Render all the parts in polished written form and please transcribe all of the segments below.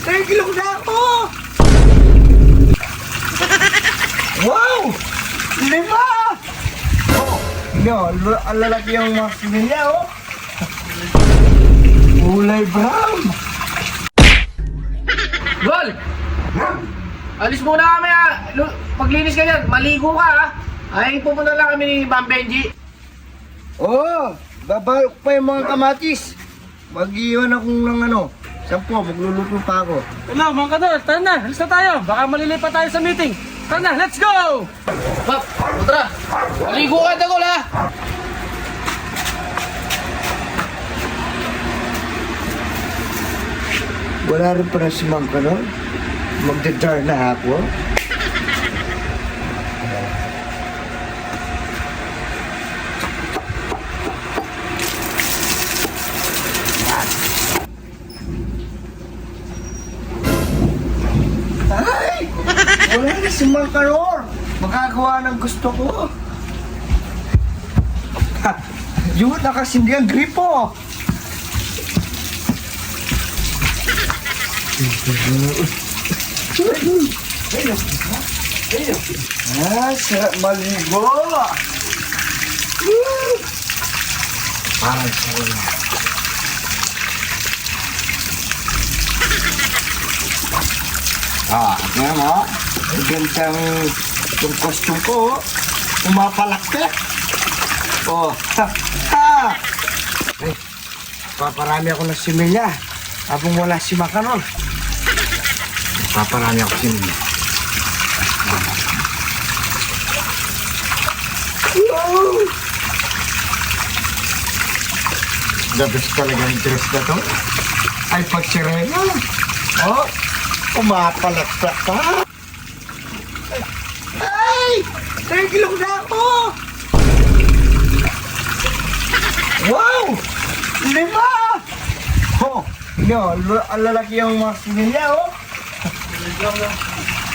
Nagilok na ako! Wow! 5! Oh, ang lalaki ang mga similya, oh. Kulay brown. Gol! Alis muna kami ha. Paglinis ka dyan, maligo ka ha. Ay, pupunta lang kami ni Ma'am Benji. Oo, babalok pa yung mga kamatis. Mag-iwan akong ng ano, 10, magluluto pa ako. Ano, mga kadol, tara na, alis na tayo. Baka malilipat tayo sa meeting. Tara na, let's go! Pap, putra, maligo ka na, Gol ha. Wala rin pa na si Mang Kanon. Magdadar na ako. Ay! Wala na si Mang Kanon. Magagawa ng gusto ko. Ha! Yun, nakasindi ang gripo. Sarap maligo! Parang sarap. Ngayon mo, gantang itong costume ko, umapalaktek. Ha! Ay, paparami ako ng similya habang wala si Makanon. Paparami ako similya. The best talagang dress na to. Ay, pagsirena. Oh, umapalakpak pa. Ay! Nagilok na ako! Wow! 5! Oh, ang lalaki ang mga similya, oh.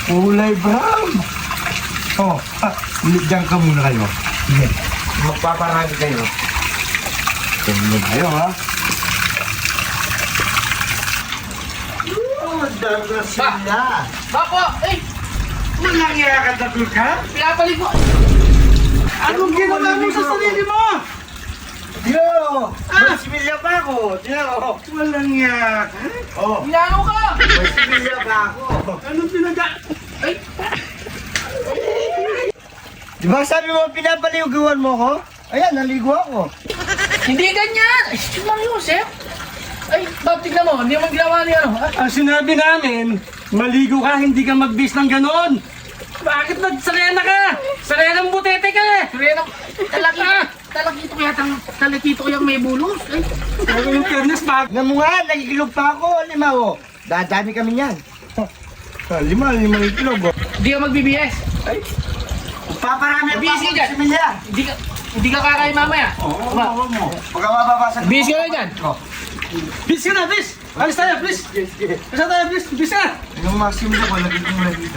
Kulay brown. Oh, diyan ka muna kayo. Sige, magpaparami kayo. Tingnan kayo, ha? Oh, dami sila. Papo, eh, Walang nakakatatul ka? pinapaligo. Anong ginawa mo sa sarili mo? Yo! May similya pa ako. Yo! Walang yak. Oh, Pinano ka? may similya pa ako. Anong pinaga? Ay, Di ba sabi mo pinapaliguan mo ko? Ayan, naligo ako. hindi ganyan. Ay, Mang Yosef. Ay, Bob, tignan mo, hindi naman ginawa ni ano. Ha? Ang sinabi namin, maligo ka, hindi ka mag-bis ng ganon. Bakit nagsarena ka? Sarenang butete ka eh. Surya talakito ko yata, talakito ko yung may bulos. Ay, Pero yung fairness, bakit? Nga mo nga, nagigilog pa ako. 5, oh. Dadami kami niyan. 5 kilog, oh. hindi ka magbibiyes. Ay, paparami pa Busy ako dyan. ng similya. Hindi ka kakain mamaya. Oo mo. Pagka mababasag Busy ka na dyan. Bis ka na, bis! Alis tayo, please! Alis tayo, please! Bis ka! Yung mga similya ko, nagiging na dito.